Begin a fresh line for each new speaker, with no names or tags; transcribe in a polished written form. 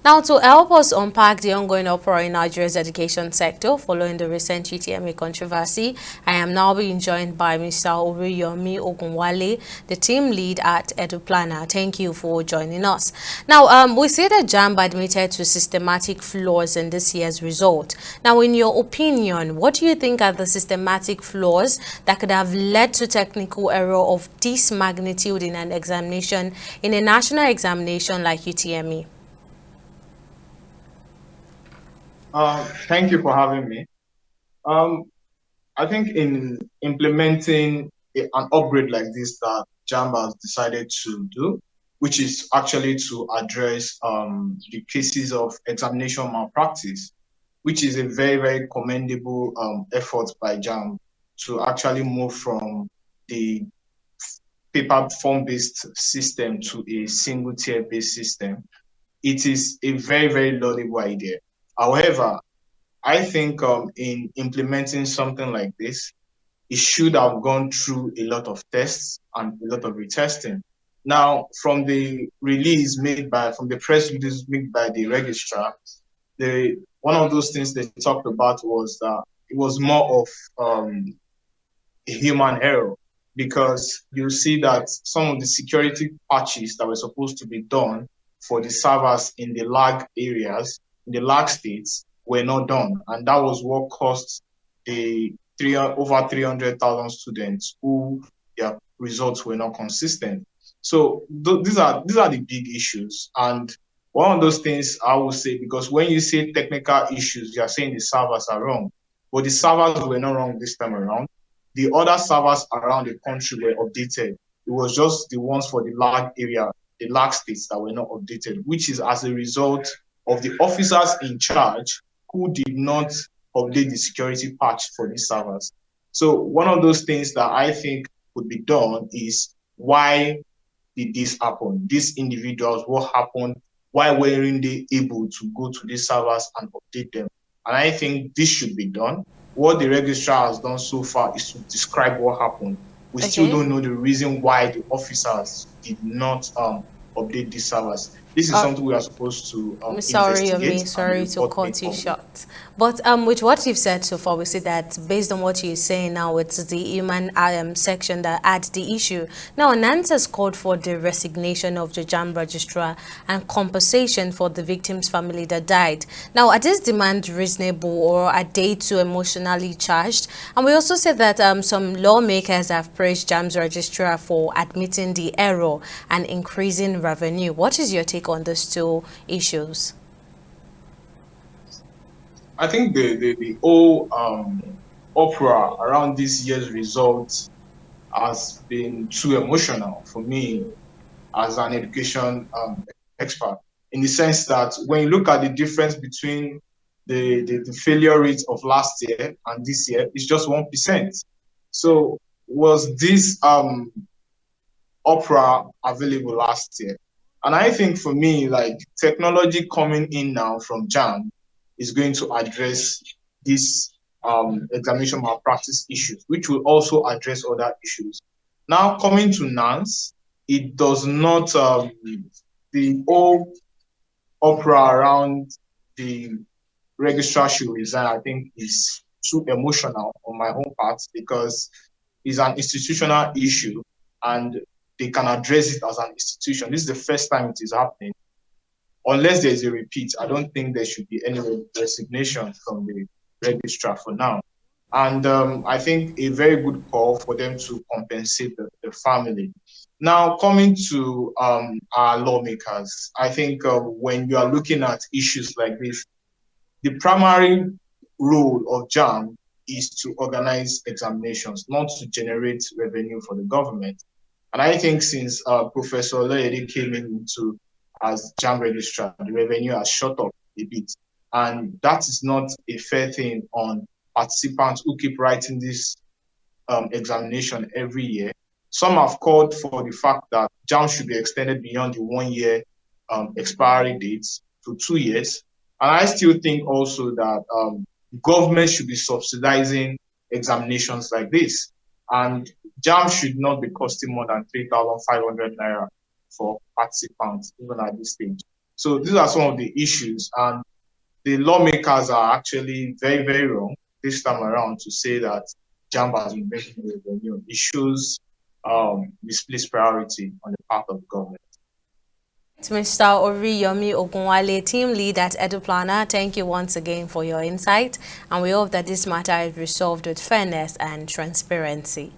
Now, to help us unpack the ongoing uproar in Nigeria's education sector following the recent UTMA controversy, I am now being joined by Mr. Oriyomi Ogunwale, the team lead at EduPlanner. Thank you for joining us. Now, we see that Jamb admitted to systematic flaws in this year's result. Now, in your opinion, what do you think are the systematic flaws that could have led to technical error of this magnitude in an examination, in a national examination like UTMA?
Thank you for having me. Um, I think in implementing an upgrade like this that Jamb has decided to do, which is actually to address the cases of examination malpractice, which is a very, very commendable effort by Jamb to actually move from the paper form-based system to a single tier-based system. It is a very, very laudable idea. However, I think in implementing something like this, it should have gone through a lot of tests and a lot of retesting. Now, from the press release made by the registrar, the one of those things they talked about was that it was more of a human error because you see that some of the security patches that were supposed to be done for the servers in the lag areas, in the lag states, were not done. And that was what cost over 300,000 students who their results were not consistent. So these are the big issues. And one of those things I would say, because when you say technical issues, you are saying the servers are wrong. But the servers were not wrong this time around. The other servers around the country were updated. It was just the ones for the lag area, the lag states that were not updated, which is as a result of the officers in charge who did not update the security patch for these servers. So one of those things that I think could be done is, why did this happen? These individuals, what happened? Why weren't they able to go to these servers and update them? And I think this should be done. What the registrar has done so far is to describe what happened. We still
Okay.
don't know the reason why the officers did not update these servers. This is
Uh,
something we are supposed to
Sorry,
investigate and
sorry to
report
cut you
accordingly.
short. But with what you've said so far, we see that based on what you're saying now, it's the human section that adds the issue. Now, Nantes called for the resignation of the JAM registrar and compensation for the victim's family that died. Now, are these demands reasonable, or are they too emotionally charged? And we also said that some lawmakers have praised JAM's registrar for admitting the error and increasing revenue. What is your take on these two issues?
I think the whole opera around this year's results has been too emotional for me as an education expert, in the sense that when you look at the difference between the failure rate of last year and this year, it's just 1%. So was this opera available last year? And I think for me, like, technology coming in now from JAM is going to address this examination malpractice issues, which will also address other issues. Now, coming to NANS, it does not, the whole opera around the registrar should resign, I think, is too emotional on my own part, because it's an institutional issue and they can address it as an institution. This is the first time it is happening. Unless there's a repeat, I don't think there should be any resignation from the registrar for now. And I think a very good call for them to compensate the family. Now, coming to our lawmakers, I think when you are looking at issues like this, the primary role of JAM is to organize examinations, not to generate revenue for the government. And I think since Professor Loyede came into as JAM registrar, the revenue has shot up a bit. And that is not a fair thing on participants who keep writing this examination every year. Some have called for the fact that JAM should be extended beyond the 1 year expiry dates to 2 years. And I still think also that government should be subsidizing examinations like this. And JAM should not be costing more than 3,500 naira for participants, even at this stage. So these are some of the issues, and the lawmakers are actually very, very wrong this time around to say that Jamb has been making issues misplaced priority on the part of the government.
Mr. Oriyomi Ogunwale, team lead at EduPlanner, thank you once again for your insight, and we hope that this matter is resolved with fairness and transparency.